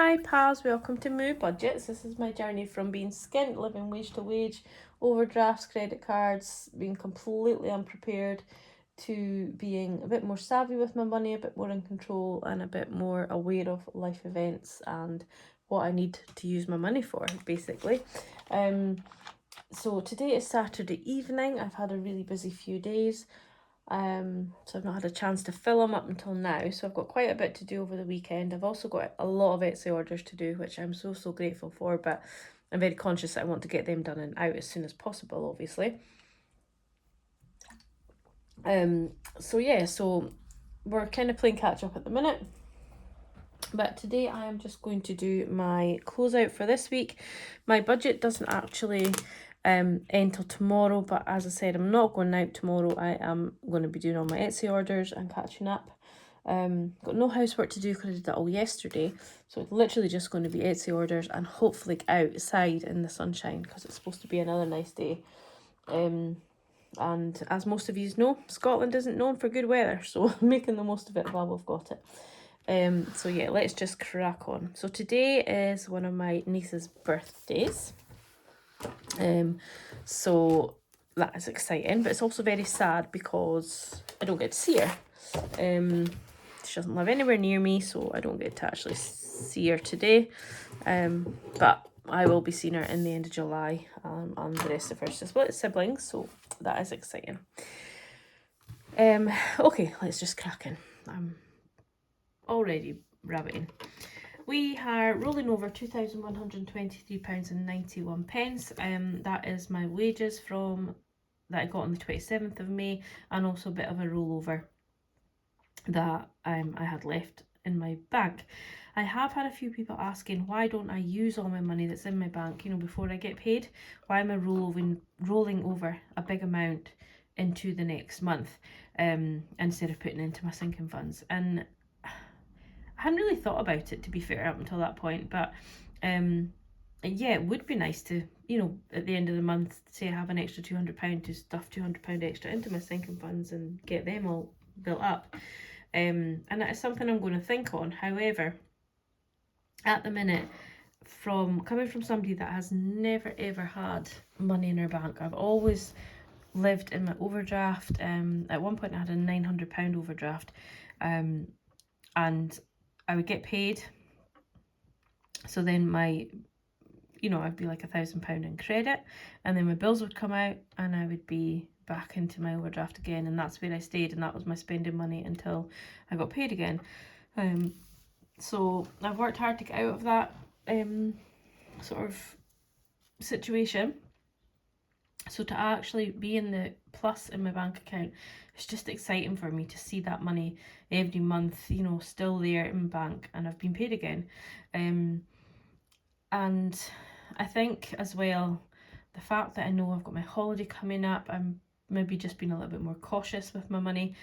Hi pals, welcome to Moo Budgets. This is my journey from being skint, living wage to wage, overdrafts, credit cards, being completely unprepared, to being a bit more savvy with my money, a bit more in control, and a bit more aware of life events and what I need to use my money for, basically. So today is Saturday evening. I've had a really busy few days. So I've not had a chance to fill them up until now. So I've got quite a bit to do over the weekend. I've also got a lot of Etsy orders to do, which I'm so grateful for, but I'm very conscious that I want to get them done and out as soon as possible, obviously. So we're kind of playing catch up at the minute. But today I am just going to do my closeout for this week. My budget doesn't actually end till tomorrow, but as I said, I'm not going out tomorrow. I am going to be doing all my Etsy orders and catching up. Got no housework to do because I did that all yesterday, so it's literally just going to be Etsy orders and hopefully outside in the sunshine because it's supposed to be another nice day. And as most of you know, Scotland isn't known for good weather, so I'm making the most of it while we've got it. So yeah, let's just crack on. So today is one of my niece's birthdays. So that is exciting, but it's also very sad because I don't get to see her. She doesn't live anywhere near me, so I don't get to actually see her today. But I will be seeing her in the end of July, and the rest of her siblings, so that is exciting. Okay, let's just crack in. I'm already rabbiting. We are rolling over £2,123.91. That is my wages from that I got on the 27th of May, and also a bit of a rollover that I had left in my bank. I have had a few people asking, why don't I use all my money that's in my bank, before I get paid? Why am I rolling over a big amount into the next month, instead of putting it into my sinking funds? And I hadn't really thought about it, to be fair, up until that point, but yeah, it would be nice to, at the end of the month, say I have an extra £200 to stuff £200 extra into my sinking funds and get them all built up. And that is something I'm going to think on. However, at the minute, coming from somebody that has never ever had money in her bank, I've always lived in my overdraft. At one point I had a £900 overdraft, and I would get paid, so then I'd be like £1,000 in credit, and then my bills would come out and I would be back into my overdraft again, and that's where I stayed, and that was my spending money until I got paid again. So I've worked hard to get out of that sort of situation. So to actually be in the plus in my bank account, it's just exciting for me to see that money every month, still there in my bank, and I've been paid again. And I think as well, the fact that I know I've got my holiday coming up, I'm maybe just being a little bit more cautious with my money.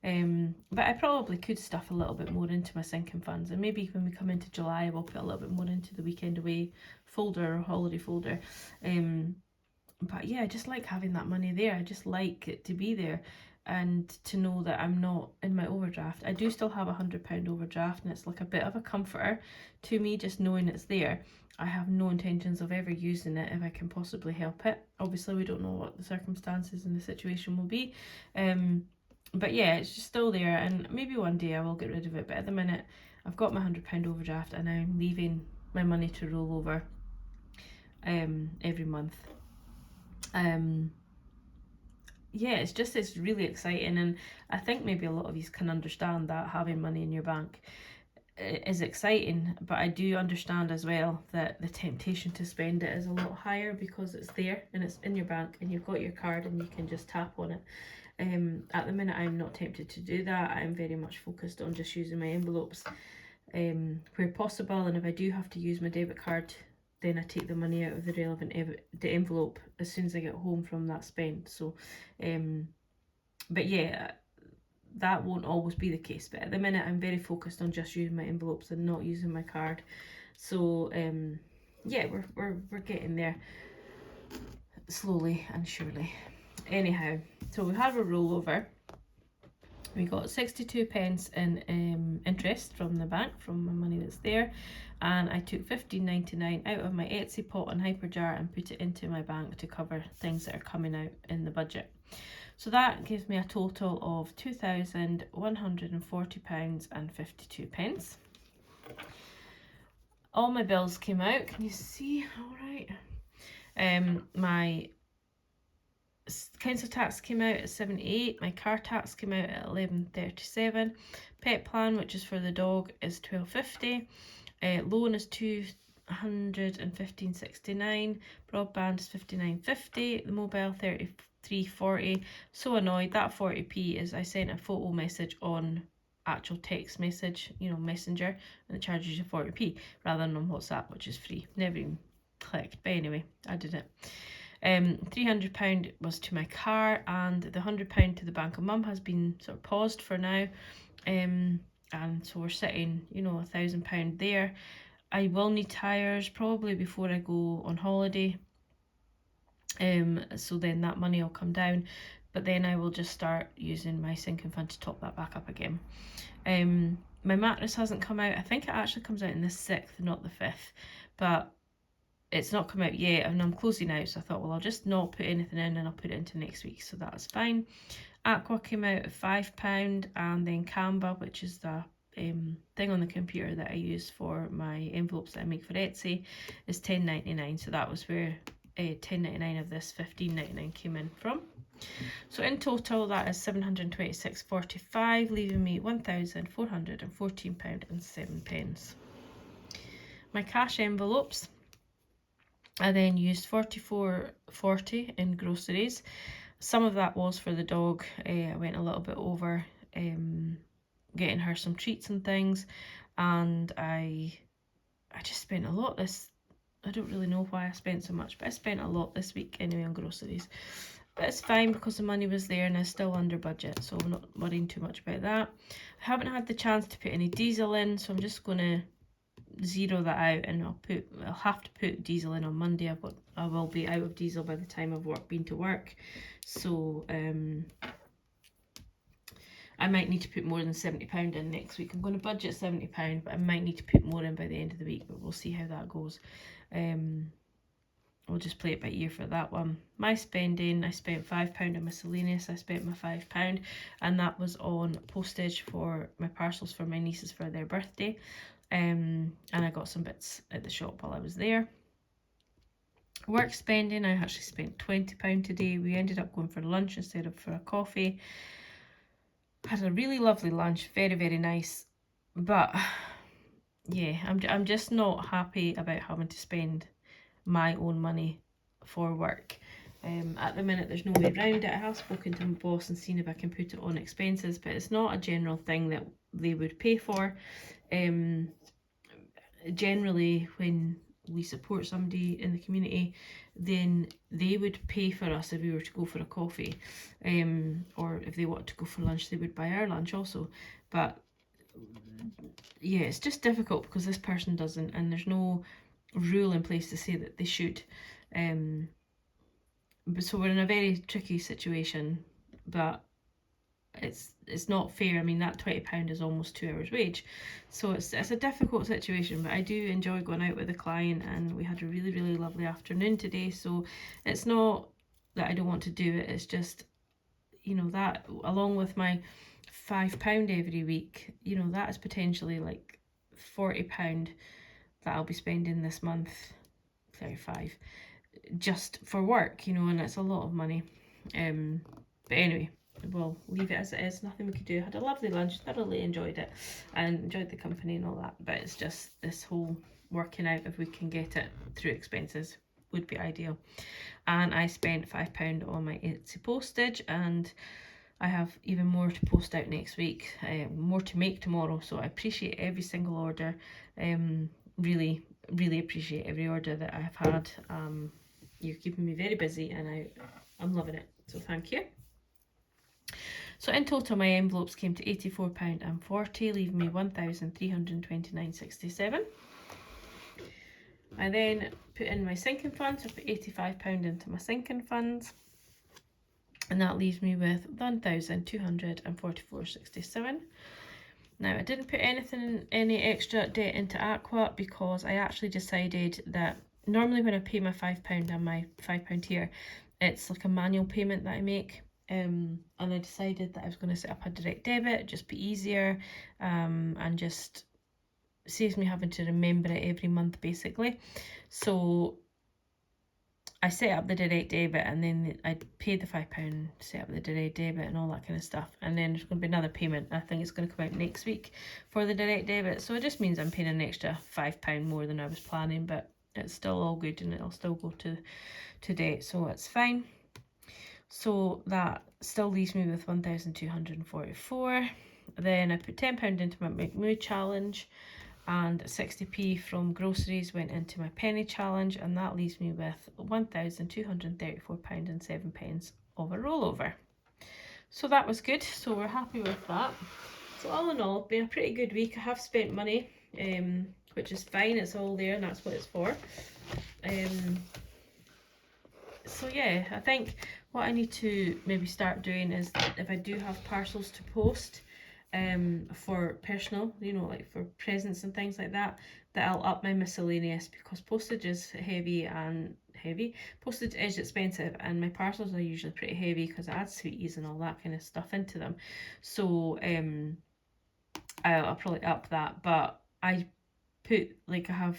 But I probably could stuff a little bit more into my sinking funds, and maybe when we come into July, I will put a little bit more into the weekend away folder or holiday folder. But yeah, I just like having that money there. I just like it to be there, and to know that I'm not in my overdraft. I do still have £100 overdraft, and it's like a bit of a comforter to me just knowing it's there. I have no intentions of ever using it if I can possibly help it. Obviously, we don't know what the circumstances and the situation will be. But yeah, it's just still there, and maybe one day I will get rid of it. But at the minute, I've got my £100 overdraft, and I'm leaving my money to roll over every month. Yeah, it's really exciting, and I think maybe a lot of you can understand that having money in your bank is exciting, but I do understand as well that the temptation to spend it is a lot higher because it's there and it's in your bank and you've got your card and you can just tap on it. At the minute, I'm not tempted to do that. I'm very much focused on just using my envelopes where possible, and if I do have to use my debit card, then I take the money out of the relevant the envelope as soon as I get home from that spend. So, but yeah, that won't always be the case. But at the minute, I'm very focused on just using my envelopes and not using my card. So, yeah, we're getting there slowly and surely. Anyhow, so we have a rollover. We got 62 pence in interest from the bank, from my money that's there, and I took £15.99 out of my Etsy pot and Hyperjar and put it into my bank to cover things that are coming out in the budget. So that gives me a total of £2,140.52. All my bills came out. Can you see? All right. My council tax came out at 78. My car tax came out at 11.37. Pet plan, which is for the dog, is 12.50. Loan is 215.69. Broadband is 59.50. The mobile 33.40. So annoyed. That 40p is I sent a photo message on actual text message, Messenger, and it charges you 40p rather than on WhatsApp, which is free. Never even clicked, but anyway, I did it. £300 was to my car, and the £100 to the Bank of Mum has been sort of paused for now. And so we're sitting, £1,000 there. I will need tyres probably before I go on holiday. So then that money will come down, but then I will just start using my sinking fund to top that back up again. My mattress hasn't come out. I think it actually comes out in the 6th, not the 5th, but it's not come out yet, and I'm closing out, so I thought, well, I'll just not put anything in and I'll put it into next week, so that's fine. Aqua came out at £5, and then Canva, which is the thing on the computer that I use for my envelopes that I make for Etsy, is £10.99, so that was where £10.99 of this £15.99 came in from. So in total, that is £726.45, leaving me £1,414.07. My cash envelopes, I then used £44.40 in groceries. Some of that was for the dog. I went a little bit over getting her some treats and things, and I just spent a lot this. I don't really know why I spent so much, but I spent a lot this week anyway on groceries. But it's fine because the money was there and it's still under budget, so I'm not worrying too much about that. I haven't had the chance to put any diesel in, so I'm just going to zero that out, and I'll have to put diesel in on Monday. I will be out of diesel by the time I've been to work, so I might need to put more than £70 in next week. I'm going to budget £70, but I might need to put more in by the end of the week, but we'll see how that goes. We'll just play it by ear for that one. My spending, I spent £5 on miscellaneous. I spent my £5, and that was on postage for my parcels for my nieces for their birthday. And I got some bits at the shop while I was there. Work spending, I actually spent £20 today. We ended up going for lunch instead of for a coffee. Had a really lovely lunch, very, very nice. But yeah, I'm just not happy about having to spend my own money for work. At the minute, there's no way around it. I have spoken to my boss and seen if I can put it on expenses, but it's not a general thing that they would pay for. Generally, when we support somebody in the community, then they would pay for us if we were to go for a coffee, or if they wanted to go for lunch, they would buy our lunch also. But yeah, it's just difficult because this person doesn't, and there's no rule in place to say that they should. So we're in a very tricky situation, but it's not fair. I mean, that £20 is almost 2 hours wage, so it's a difficult situation, but I do enjoy going out with a client, and we had a really, really lovely afternoon today. So it's not that I don't want to do it, it's just, that along with my £5 every week, that is potentially like £40 that I'll be spending this month, 35, just for work, and it's a lot of money. But anyway, we'll leave it as it is. Nothing we could do. I had a lovely lunch, thoroughly enjoyed it, and enjoyed the company and all that. But it's just this whole working out, if we can get it through expenses, would be ideal. And I spent £5 on my Etsy postage, and I have even more to post out next week, more to make tomorrow. So I appreciate every single order. Really, really appreciate every order that I've had. You're keeping me very busy, and I'm loving it. So thank you. So in total, my envelopes came to £84.40, leaving me £1,329.67. I then put in my sinking funds. I put £85 into my sinking funds. and that leaves me with 1,244.67. Now, I didn't put any extra debt into Aqua because I actually decided that normally when I pay my £5 and my £5 tier, it's like a manual payment that I make. And I decided that I was going to set up a direct debit, just be easier, and just saves me having to remember it every month basically. So I set up the direct debit, and then I paid the £5, set up the direct debit and all that kind of stuff, and then there's going to be another payment. I think it's going to come out next week for the direct debit, so it just means I'm paying an extra £5 more than I was planning, but it's still all good and it'll still go to debt, so it's fine. So that still leaves me with 1,244. Then I put £10 into my McMoo challenge, and 60p from groceries went into my penny challenge, and that leaves me with £1,234.07 of a rollover. So that was good, so we're happy with that. So all in all, been a pretty good week. I have spent money, which is fine, it's all there and that's what it's for. So yeah, I think what I need to maybe start doing is, if I do have parcels to post, for personal, you know, like for presents and things like that, that I'll up my miscellaneous, because postage is postage is expensive, and my parcels are usually pretty heavy because I add sweeties and all that kind of stuff into them. So I'll probably up that, but I have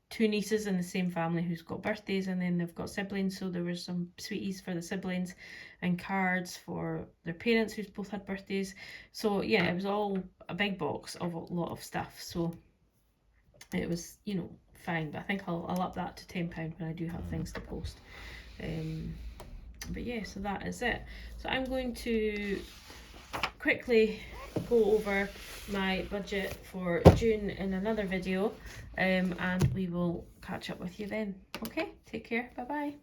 two nieces in the same family who's got birthdays, and then they've got siblings, so there was some sweeties for the siblings and cards for their parents who's both had birthdays. So yeah, it was all a big box of a lot of stuff, so it was, you know, fine. But I think I'll up that to £10 when I do have things to post. But yeah, so that is it. So I'm going to quickly go over my budget for June in another video, and we will catch up with you then. Okay, take care, bye bye.